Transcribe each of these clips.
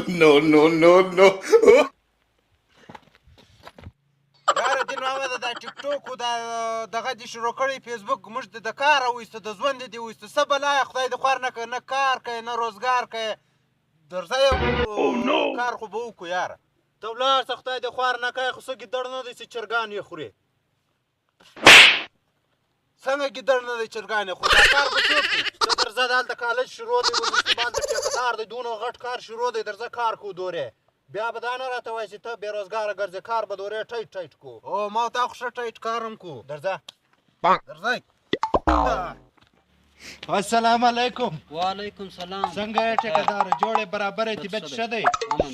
no, no, no, no. یاره دین محمده دا ټیک ټوک دا دغه دې شروع کړی فیسبوک موږ د کاره وایسته د ژوند دې وایسته څه بلایه خدای دې خوار نه کوي نه کار کوي نه روزګار کوي درځه یو کار خو به وکړو یاره ته ولاړ شه خدای دې خوار نه کوي خو څه ګیدړ نه دی چې چرګان یې خوري څنګه ګیدړ نه دی چرګان یې خوري دا کار به څوک کوي ته درځه دلته کالج شروع دی ورسته باندې ټیکدار دی دونه غټ کار شروع دی درځه کار کو دورې بیا به دا نه راته وایي چې ته بېروزګاره ګرځې کار به دورې ټیټ ټیټ کو او ما تا خو ښه ټیټ کار هم کو درځه درځئ السلام علیکم وعلیکم سلام څنګه یې ټیکداره جوړې برابرې طبیعت ښه دی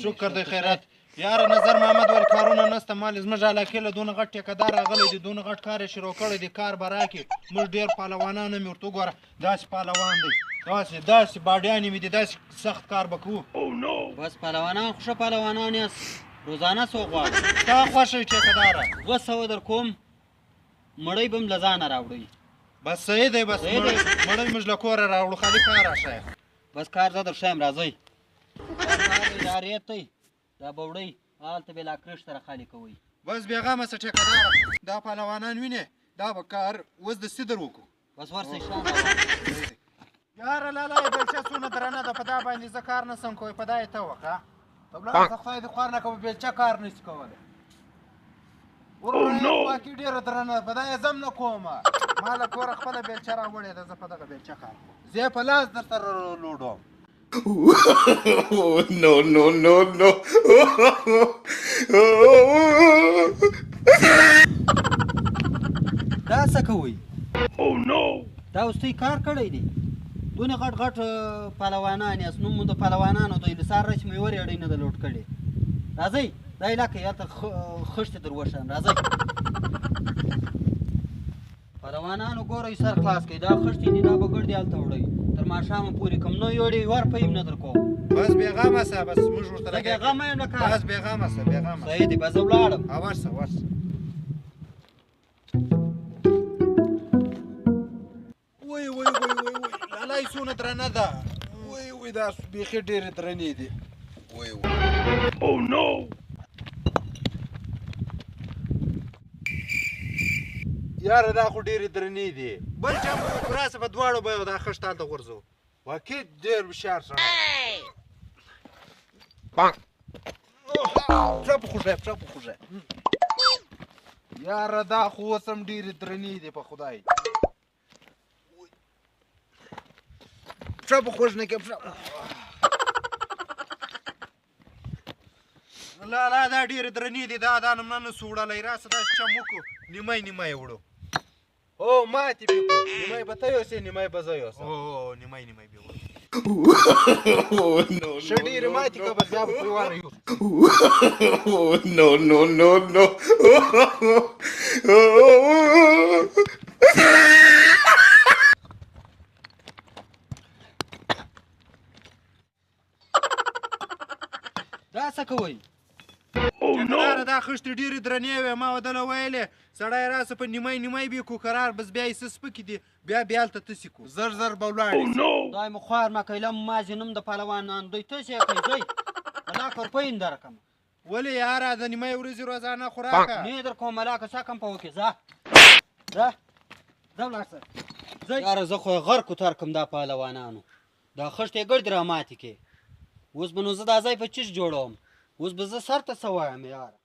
شکر دی خیرات یاره نظر محمد ویل کارونه نسته مال زموږ علاقې له دونه غټ ټیکدار راغلی دی دونه غټ کار یې شروع کړی دی کار به راکړي موږ ډېر پهلوانان مې ورته وګوره داسې پهلوان دی داسې باډیانې مې دي داسې سخت کار به کوو بس پهلوانان خو ښه پهلوانان یاست روزانه څو غواړئ تا خوښ یې ټیکداره 200 در کوم مړۍ به م له ځانه راوړئ بس صحیح دی بس مړی موږ له کوره راوړو خالي کار راښایه بس کار زه در ښیم راځئ ادارې ته دا بوړۍ هلته بې لا کرښ سره خالي کوئ بس بېغمه شه ټیکداره دا پهلوانان وینې دا به کار اوس د سدر وکړو بس ورسئ شان یاره لالا یې بېلچه څونه درنه ده په دا باندې زه کار نه سم کوی په دا یې ته وکړه ته ولاړ شه خدای دې خوار نه کوه بېلچه کار نشي کولی ورونه واقعي ډېره درنه ده په دا یې زم نه کومه ما له کوره خپله بېلچه راوړې ده زه په دغه بېلچه کار کوم زه یې په لاس در سره لوډوم No, no, no, no. دا څه کوئ دا اوس دوی کار کړی دی دونه غټ غټ پهلوانان یاست نوم مو د پهلوانانو دی له سهار راشي مې یوه ریړۍ نه ده لوټ کړې راځئ دا علاقه هلته خښتې در وښیم راځئ پهلوانانو ګورئ سر خلاص کړئ دا خښتې دي دا به ګردې هلته وړئ تر ماښامه پورې کوم نه یوړې ور په یم نه در کوم بس بېغمه شه بس موږ ورته زه بېغمه یم له کاره بس بېغمه شه بېغمه صحیح دی بس زه ولاړم ورشه ورشه وای وای وای وای وای لالا یې څونه درنه ده وای وای دا بیخي ډېرې درنې دي وای وای یاره دا خو ډېرې درنې دي بل چا به وکړو راسه په دواړو به دا خښت هلته غورځو واقعي ډېر هوښیار سړی پښه په خوږی پښه په خوږی یاره دا خو اوس هم ډېرې درنې دي په خدای پښه په خوږ نه کې پښه لا لا دا ډېرې درنې دي دا نمونه نه سو وړلی راسه داسې چم وکړو نیمای نیمای یې وړو او ماتې بې کو نیمای به ته یوسې نیمای به زه یوسم او نیمای نیمای بې وړو ښه ډېرې ماتې که به بیا به پرې وانه یوسو No, no, no, no. دا څه کوئ ټیکداره دا خښتې ډېرې درنې وې ما ودله ویلې سړی راسه په نیمای نیمای بې کړو قرار بس بیا یې څه سپکې دي بیا هلته تسې کړو زر زر به ولاړې خدای مو خوار مه کوي له مازې نوم د پهلوانان دوی تاسې یې کوئ ځئ ملاک ورپۍ هم درکړم ولې یاره د نیمای ورځې روزانه خوراکه نه یې در کوم ملاکه څه کم په وکړې ځه ځه ولاړ شه ځئ یاره زه خو یې غر کوتر کړم دا پهلوانانو دا خښتې ګردې را ماتې کړې اوس به نو زه دا ځای په چیش جوړوم اوس به زه سر ته څه وایم یاره